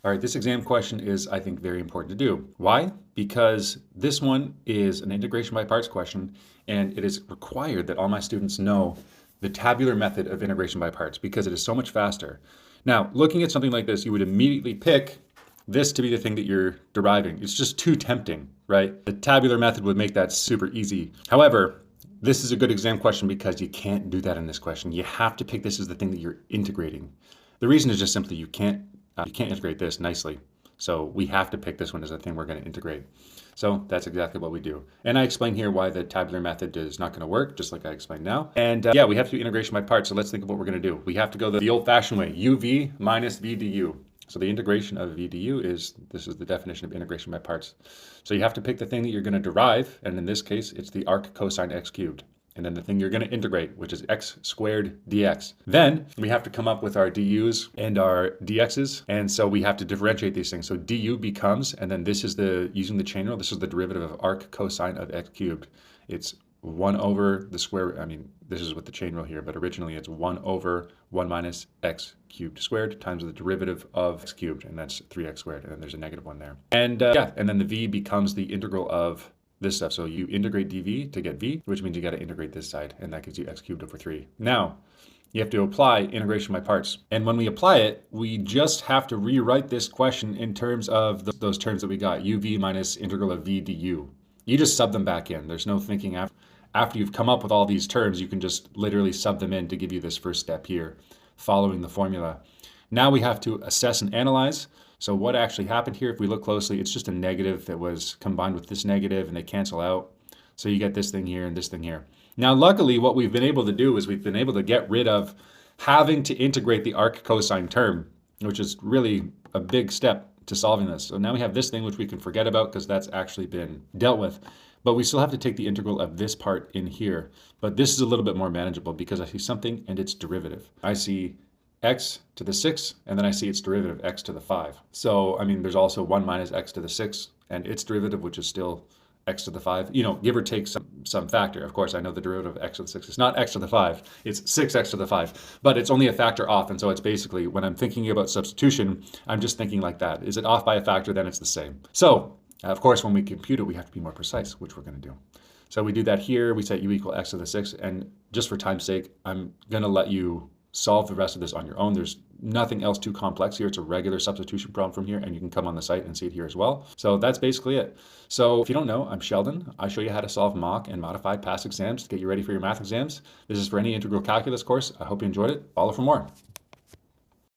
All right, this exam question is, I think, very important to do. Why? Because this one is an integration by parts question, and it is required that all my students know the tabular method of integration by parts because it is so much faster. Now, looking at something like this, you would immediately pick this to be the thing that you're deriving. It's just too tempting, right? The tabular method would make that super easy. However, this is a good exam question because you can't do that in this question. You have to pick this as the thing that you're integrating. The reason is just simply you can't integrate this nicely. So we have to pick this one as the thing we're going to integrate. So that's exactly what we do. And I explain here why the tabular method is not going to work, just like I explained now. And yeah, we have to do integration by parts. So let's think of what we're going to do. We have to go the old-fashioned way, uv minus v du. So the integration of v du this is the definition of integration by parts. So you have to pick the thing that you're going to derive. And in this case, it's the arc cosine x cubed. And then the thing you're going to integrate, which is x squared dx. Then we have to come up with our du's and our dx's. And so we have to differentiate these things. So du becomes, and then this is using the chain rule, this is the derivative of arc cosine of x cubed. It's 1 over the square, this is with the chain rule here, but originally it's 1 over 1 minus x cubed squared times the derivative of x cubed, and that's 3x squared, and then there's a negative one there. And yeah, and then the v becomes the integral of this stuff. So you integrate dv to get v, which means you got to integrate this side, and that gives you x cubed over 3. Now, you have to apply integration by parts. And when we apply it, we just have to rewrite this question in terms of those terms that we got, uv minus integral of v du. You just sub them back in. There's no thinking after. After you've come up with all these terms, you can just literally sub them in to give you this first step here, following the formula. Now we have to assess and analyze. So what actually happened here, if we look closely, it's just a negative that was combined with this negative and they cancel out. So you get this thing here and this thing here. Now, luckily, what we've been able to do is we've been able to get rid of having to integrate the arc cosine term, which is really a big step to solving this. So now we have this thing, which we can forget about because that's actually been dealt with. But we still have to take the integral of this part in here. But this is a little bit more manageable because I see something and its derivative. I see x to the 6, and then I see its derivative, x to the 5. So, there's also 1 minus x to the 6, and its derivative, which is still x to the 5. Give or take some factor. Of course, I know the derivative of x to the 6 is not x to the 5. It's 6x to the 5. But it's only a factor off, and so it's basically, when I'm thinking about substitution, I'm just thinking like that. Is it off by a factor, then it's the same. So, of course, when we compute it, we have to be more precise, which we're going to do. So we do that here. We set u equal x to the 6, and just for time's sake, I'm going to let you solve the rest of this on your own. There's nothing else too complex here. It's a regular substitution problem from here, and you can come on the site and see it here as well. So that's basically it. So if you don't know, I'm Sheldon. I show you how to solve mock and modified past exams to get you ready for your math exams. This is for any integral calculus course. I hope you enjoyed it. Follow for more.